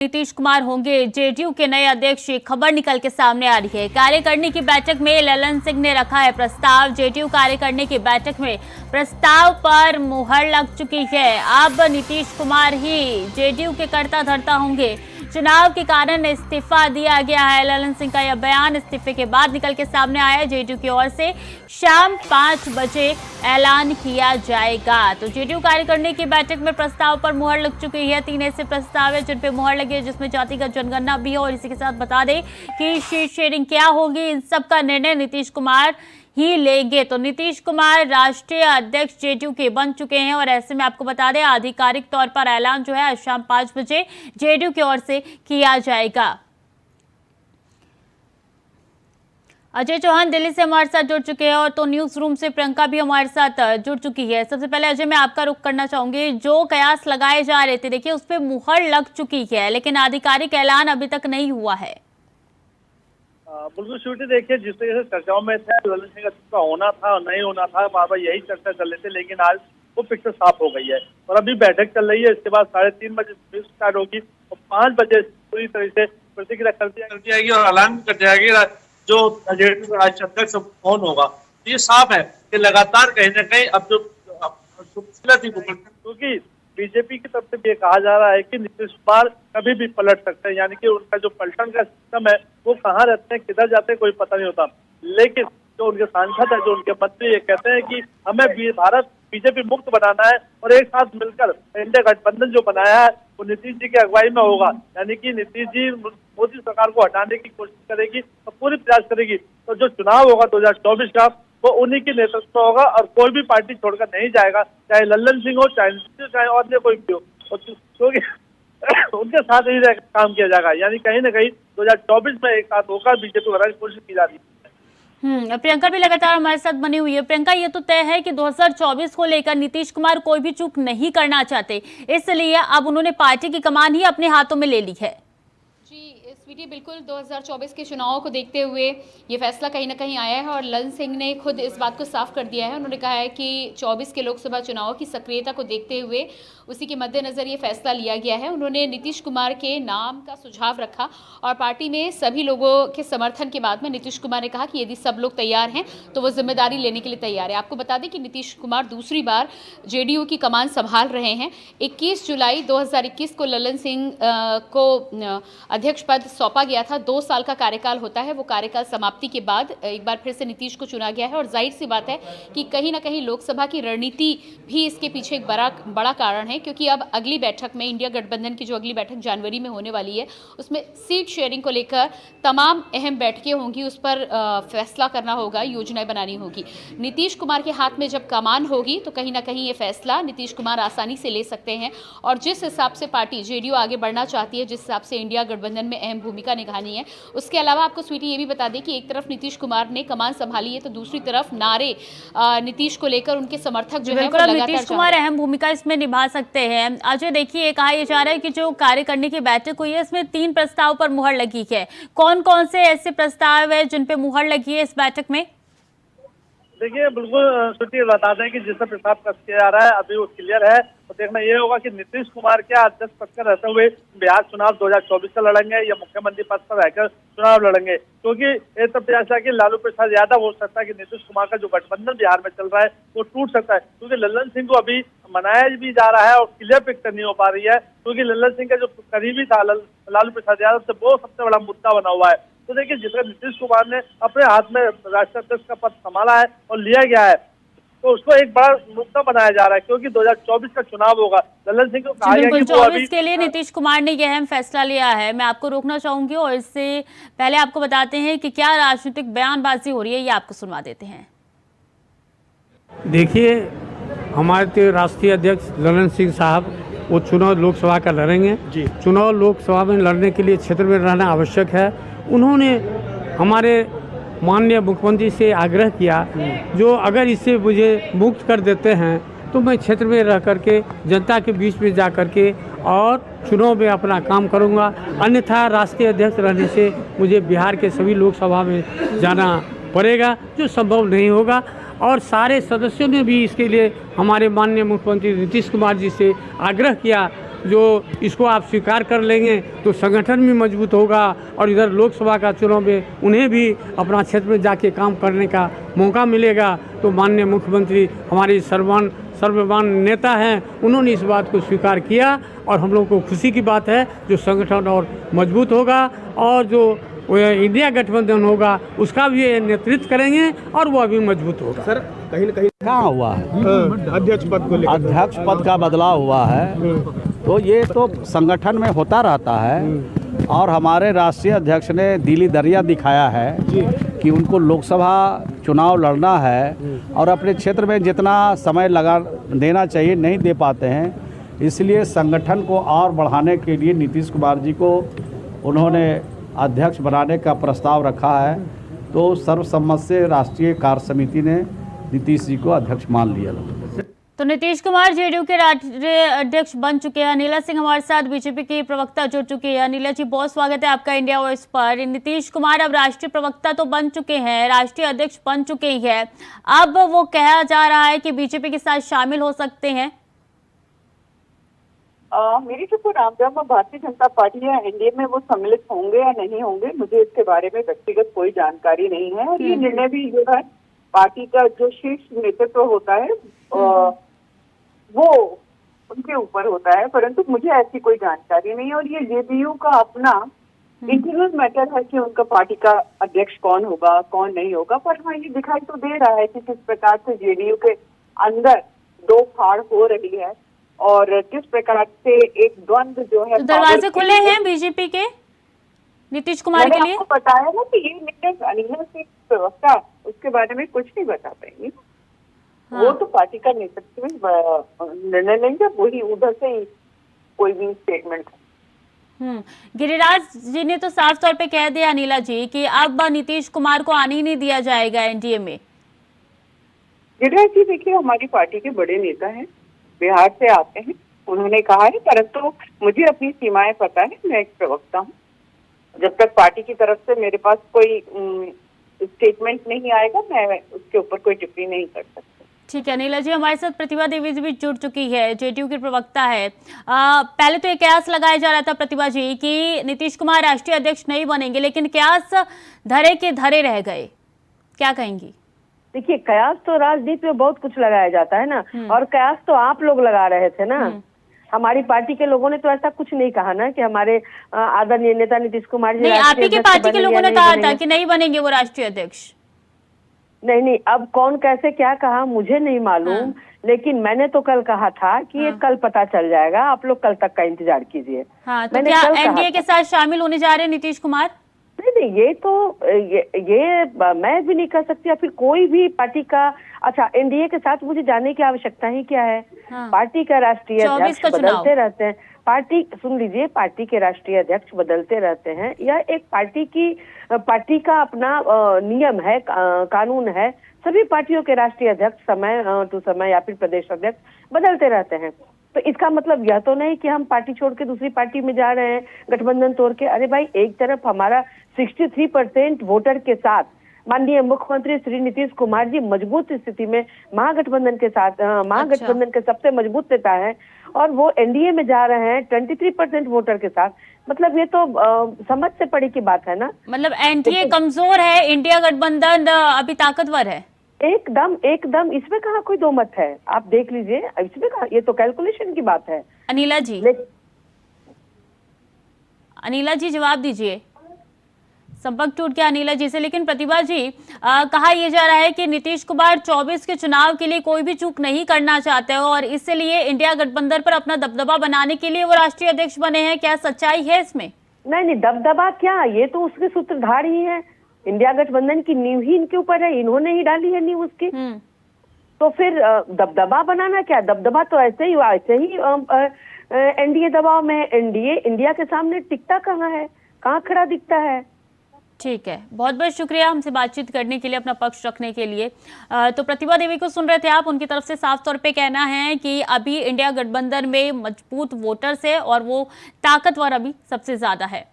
नीतीश कुमार होंगे जेडीयू के नए अध्यक्ष। खबर निकल के सामने आ रही है। कार्यकारिणी की बैठक में ललन सिंह ने रखा है प्रस्ताव। जेडीयू कार्यकारिणी की बैठक में प्रस्ताव पर मुहर लग चुकी है। अब नीतीश कुमार ही जेडीयू के कर्ता धर्ता होंगे। चुनाव के कारण इस्तीफा दिया गया है। ललन सिंह का यह बयान इस्तीफे के बाद निकल के सामने आया। जेडीयू की ओर से शाम 5 बजे ऐलान किया जाएगा। तो जेडीयू कार्यकारिणी की बैठक में प्रस्ताव पर मुहर लग चुकी है। 3 ऐसे प्रस्ताव है जिन पे मुहर लगी है, जिसमें जातिगत जनगणना भी है। और इसी के साथ बता दें कि सीट शेयरिंग क्या होगी, इन सब का निर्णय नीतीश कुमार ही लेंगे। तो नीतीश कुमार राष्ट्रीय अध्यक्ष जेडीयू के बन चुके हैं और ऐसे में आपको बता दें आधिकारिक तौर पर ऐलान जो है आज शाम 5 बजे जेडीयू की ओर से किया जाएगा। अजय चौहान दिल्ली से हमारे साथ जुड़ चुके हैं और तो न्यूज रूम से प्रियंका भी हमारे साथ जुड़ चुकी है। सबसे पहले अजय, मैं आपका रुख करना चाहूंगी। जो कयास लगाए जा रहे थे, देखिए उस पर मुहर लग चुकी है, लेकिन आधिकारिक ऐलान अभी तक नहीं हुआ है। बिल्कुल श्रुति, देखिए जिस तरीके से चर्चाओं में थे ललन सिंह का इस्तीफा होना था और नहीं होना था, बार बार यही चर्चा चल रही थी, लेकिन आज वो पिक्चर साफ हो गई है और अभी बैठक चल रही है। इसके बाद 3:30 बजे स्टार्ट होगी और 5 बजे पूरी तरह से प्रतिक्रिया कर दी जाएगी और ऐलान कर जाएगी जो जेडीयू का राज्य अध्यक्ष कौन होगा। ये साफ है कि लगातार कहीं ना कहीं अब जो थी, क्योंकि बीजेपी की तरफ से ये कहा जा रहा है कि नीतीश कुमार कभी भी पलट सकते हैं, यानी कि उनका जो पलटन का सिस्टम है वो कहाँ रहते हैं, किधर जाते हैं, कोई पता नहीं होता। लेकिन जो उनके सांसद है, जो उनके मंत्री, ये कहते हैं कि हमें भारत बीजेपी मुक्त बनाना है और एक साथ मिलकर इंडिया गठबंधन जो बनाया है वो नीतीश जी की अगुवाई में होगा। यानी कि नीतीश जी मोदी सरकार को हटाने की कोशिश करेगी और पूरी प्रयास करेगी। तो जो चुनाव होगा 2024 का, वो उन्हीं की नेतृत्व होगा और कोई भी पार्टी छोड़कर नहीं जाएगा, चाहे ललन सिंह हो, चाहे और कोई भी हो, क्योंकि उनके साथ ही काम किया जाएगा। यानी कहीं ना कहीं 2024 में एक साथ होकर बीजेपी बनाने की कोशिश की जा रही है। प्रियंका भी लगातार हमारे साथ बनी हुई है। प्रियंका, ये तो तय है कि 2024 को लेकर नीतीश कुमार कोई भी चूक नहीं करना चाहते, इसलिए अब उन्होंने पार्टी की कमान ही अपने हाथों में ले ली है। जी स्वीटी, बिल्कुल 2024 के चुनाव को देखते हुए ये फैसला कहीं ना कहीं आया है और ललन सिंह ने खुद इस बात को साफ कर दिया है। उन्होंने कहा है कि 24 के लोकसभा चुनाव की सक्रियता को देखते हुए उसी के मद्देनज़र ये फैसला लिया गया है। उन्होंने नीतीश कुमार के नाम का सुझाव रखा और पार्टी में सभी लोगों के समर्थन के बाद में नीतीश कुमार ने कहा कि यदि सब लोग तैयार हैं तो वो जिम्मेदारी लेने के लिए तैयार है। आपको बता दें कि नीतीश कुमार दूसरी बार जेडीयू की कमान संभाल रहे हैं। 21 जुलाई 2021 को ललन सिंह को अध्यक्ष पद सौंपा गया था। 2 साल का कार्यकाल होता है। वो कार्यकाल समाप्ति के बाद एक बार फिर से नीतीश को चुना गया है और जाहिर सी बात है कि कहीं ना कहीं लोकसभा की रणनीति भी इसके पीछे एक बड़ा कारण है, क्योंकि अब अगली बैठक में इंडिया गठबंधन की जो अगली बैठक जनवरी में होने वाली है, उसमें सीट शेयरिंग को लेकर तमाम अहम बैठकें होंगी। उस पर फैसला करना होगा, योजनाएं बनानी होगी। नीतीश कुमार के हाथ में जब कमान होगी तो कहीं ना कहीं ये फैसला नीतीश कुमार आसानी से ले सकते हैं और जिस हिसाब से पार्टी जेडीयू आगे बढ़ना चाहती है, जिस हिसाब से इंडिया गठबंधन में अहम भूमिका निभानी है। उसके अलावा आपको स्वीटी ये भी बता दें कि एक तरफ नीतीश कुमार ने कमान संभाली है तो दूसरी तरफ नारे नीतीश को लेकर उनके समर्थक जो है नीतीश कुमार अहम भूमिका इसमें निभा सकते हैं। अजय, देखिए कहा यह जा रहा है कि जो कार्यकारिणी की बैठक हुई है इसमें 3 प्रस्ताव पर मुहर लगी है। कौन कौन से ऐसे प्रस्ताव है जिन पे मुहर लगी है इस बैठक में? देखिए बिल्कुल श्रुति, बता दें कि जिससे प्रस्ताव पेश किया जा रहा है अभी वो क्लियर है। तो देखना ये होगा कि नीतीश कुमार क्या अध्यक्ष पद पर रहते हुए बिहार चुनाव 2024 का लड़ेंगे या मुख्यमंत्री पद पर रहकर चुनाव लड़ेंगे, क्योंकि ये तब प्रयास है कि लालू प्रसाद यादव हो सकता है कि नीतीश कुमार का जो गठबंधन बिहार में चल रहा है वो टूट सकता है, क्योंकि ललन सिंह को अभी मनाया भी जा रहा है और क्लियर पिक्चर नहीं हो पा रही है, क्योंकि ललन सिंह का जो करीबी था लालू प्रसाद यादव से वो सबसे बड़ा मुद्दा बना हुआ है। तो देखिए जिसका नीतीश कुमार ने अपने हाथ में राष्ट्रीय अध्यक्ष का पद संभाला है और लिया गया है, तो उसको एक बड़ा मुद्दा बनाया जा रहा है, क्योंकि 2024 का चुनाव होगा। ललन सिंह को कहा गया कि वो अभी के लिए नीतीश कुमार ने यह अहम फैसला लिया है। मैं आपको रोकना चाहूंगी और इससे पहले आपको बताते हैं कि क्या राजनीतिक बयानबाजी हो रही है, ये आपको सुनवा देते हैं। देखिए, हमारे राष्ट्रीय अध्यक्ष ललन सिंह साहब वो चुनाव लोकसभा का लड़ेंगे जी। चुनाव लोकसभा में लड़ने के लिए क्षेत्र में रहना आवश्यक है। उन्होंने हमारे माननीय मुख्यमंत्री से आग्रह किया, जो अगर इससे मुझे मुक्त कर देते हैं तो मैं क्षेत्र में रह करके जनता के बीच में जा करके और चुनाव में अपना काम करूंगा। अन्यथा राष्ट्रीय अध्यक्ष रहने से मुझे बिहार के सभी लोकसभा में जाना पड़ेगा, जो संभव नहीं होगा। और सारे सदस्यों ने भी इसके लिए हमारे माननीय मुख्यमंत्री नीतीश कुमार जी से आग्रह किया, जो इसको आप स्वीकार कर लेंगे तो संगठन भी मजबूत होगा और इधर लोकसभा का चुनाव में उन्हें भी अपना क्षेत्र में जाके काम करने का मौका मिलेगा। तो माननीय मुख्यमंत्री हमारे सर्वमान्य नेता हैं, उन्होंने इस बात को स्वीकार किया और हम लोगों को खुशी की बात है जो संगठन और मजबूत होगा और जो इंडिया गठबंधन होगा उसका भी ये नेतृत्व करेंगे और वह भी मजबूत होगा। सर कहीं न कहीं कहाँ हुआ है अध्यक्ष पद को लेकर अध्यक्ष पद का बदलाव हुआ है, तो ये तो संगठन में होता रहता है और हमारे राष्ट्रीय अध्यक्ष ने दिली दरिया दिखाया है कि उनको लोकसभा चुनाव लड़ना है और अपने क्षेत्र में जितना समय लगा देना चाहिए नहीं दे पाते हैं, इसलिए संगठन को और बढ़ाने के लिए नीतीश कुमार जी को उन्होंने अध्यक्ष बनाने का प्रस्ताव रखा है। तो सर्वसम्मत से राष्ट्रीय कार्य समिति ने नीतीश जी को अध्यक्ष मान लिया। तो नीतीश कुमार जेडीयू के राष्ट्रीय अध्यक्ष बन चुके हैं। अनिला सिंह हमारे साथ बीजेपी की प्रवक्ता जुड़ चुकी है। अनिला जी, बहुत स्वागत है आपका इंडिया वॉइस पर। नीतीश कुमार अब राष्ट्रीय प्रवक्ता तो बन चुके हैं, राष्ट्रीय अध्यक्ष बन चुके ही है, अब वो कहा जा रहा है कि बीजेपी के साथ शामिल हो सकते हैं। मेरी जो प्रोग्राम भारतीय जनता पार्टी या एनडीए में वो सम्मिलित होंगे या नहीं होंगे, मुझे इसके बारे में व्यक्तिगत कोई जानकारी नहीं है और ये निर्णय भी जो है पार्टी का जो शीर्ष नेतृत्व होता है वो उनके ऊपर होता है, परंतु मुझे ऐसी कोई जानकारी नहीं है। और ये जेडीयू का अपना इंटरनल मैटर है कि उनका पार्टी का अध्यक्ष कौन होगा कौन नहीं होगा, पर हाँ ये दिखाई तो दे रहा है कि किस प्रकार से जेडीयू के अंदर दो फाड़ हो रही है और किस प्रकार से एक द्वंद्व जो है। तो दरवाजे खुले हैं बीजेपी के नीतीश कुमार के लिए। आपको बताया ना कि ये निर्णय अनिला सिंह प्रवक्ता उसके बारे में कुछ नहीं बता पाएंगे। हाँ। वो तो पार्टी का नेतृत्व निर्णय लेंगे, वही उधर से ही कोई भी स्टेटमेंट। गिरिराज जी ने तो साफ तौर पे कह दिया अनिला जी कि अब नीतीश कुमार को आने ही नहीं दिया जाएगा एनडीए में। गिरिराज जी देखिए हमारी पार्टी के बड़े नेता हैं, बिहार से आते हैं, उन्होंने कहा है, परंतु मुझे अपनी सीमाएं पता है, मैं एक प्रवक्ता हूँ। जब तक पार्टी की तरफ से मेरे पास कोई स्टेटमेंट नहीं आएगा मैं उसके ऊपर कोई टिप्पणी नहीं कर सकती। ठीक है अनिला जी, हमारे साथ प्रतिभा देवी जी भी जुड़ चुकी है, जेडीयू की प्रवक्ता है। पहले तो ये कयास लगाया जा रहा था प्रतिभा जी कि नीतीश कुमार राष्ट्रीय अध्यक्ष नहीं बनेंगे, लेकिन कयास धरे के धरे रह गए, क्या कहेंगी? देखिए कयास तो राजनीति में बहुत कुछ लगाया जाता है ना, और कयास तो आप लोग लगा रहे थे ना। हमारी पार्टी के लोगों ने तो ऐसा कुछ नहीं कहा ना कि हमारे आदरणीय नेता नीतीश कुमार जी। नहीं, आप ही की पार्टी के लोगों ने कहा था कि नहीं बनेंगे वो राष्ट्रीय अध्यक्ष। नहीं, अब कौन कैसे क्या कहा मुझे नहीं मालूम, लेकिन मैंने तो कल कहा था कि ये कल पता चल जाएगा, आप लोग कल तक का इंतजार कीजिए। हाँ, तो क्या एनडीए के साथ शामिल होने जा रहे हैं नीतीश कुमार? नहीं, ये तो ये मैं भी नहीं कह सकती या फिर कोई भी पार्टी का। अच्छा, एनडीए के साथ मुझे जाने की आवश्यकता ही क्या है? पार्टी का राष्ट्रीय अध्यक्ष बदलते रहते हैं, पार्टी सुन लीजिए, पार्टी के राष्ट्रीय अध्यक्ष बदलते रहते हैं। यह एक पार्टी का अपना नियम है, कानून है। सभी पार्टियों के राष्ट्रीय अध्यक्ष समय टू समय या फिर प्रदेश अध्यक्ष बदलते रहते हैं। तो इसका मतलब यह तो नहीं कि हम पार्टी छोड़ के दूसरी पार्टी में जा रहे हैं गठबंधन तोड़ के। अरे भाई, एक तरफ हमारा 63% वोटर के साथ माननीय मुख्यमंत्री श्री नीतीश कुमार जी मजबूत स्थिति में महागठबंधन के साथ महागठबंधन के सबसे मजबूत नेता है, और वो एनडीए में जा रहे हैं 23% वोटर के साथ। मतलब ये तो समझ से पड़ी की बात है ना। मतलब एनडीए कमजोर है, इंडिया गठबंधन अभी ताकतवर है। एकदम इसमें कहाँ कोई दो मत है, आप देख लीजिए, इसमें कहाँ, ये तो कैलकुलेशन की बात है। अनिला जी जवाब दीजिए, संपर्क टूट गया अनिला जी से। लेकिन प्रतिभा जी, कहा यह जा रहा है कि नीतीश कुमार 24 के चुनाव के लिए कोई भी चूक नहीं करना चाहते हो और इसलिए इंडिया गठबंधन पर अपना दबदबा बनाने के लिए वो राष्ट्रीय अध्यक्ष बने हैं। क्या सच्चाई है इसमें? नहीं, दबदबा क्या, ये तो उसके सूत्रधार ही है। इंडिया गठबंधन की नींव ही इनके ऊपर है, इन्होंने ही डाली है नींव उसकी। तो फिर दबदबा बनाना क्या? दबदबा तो ऐसे ही एनडीए दबाव में, एनडीए इंडिया के सामने टिकता कहाँ है, कहाँ खड़ा दिखता है। ठीक है, बहुत बहुत शुक्रिया हमसे बातचीत करने के लिए, अपना पक्ष रखने के लिए। तो प्रतिभा देवी को सुन रहे थे आप, उनकी तरफ से साफ तौर पे कहना है कि अभी इंडिया गठबंधन में मजबूत वोटर्स है और वो ताकतवर अभी सबसे ज्यादा है।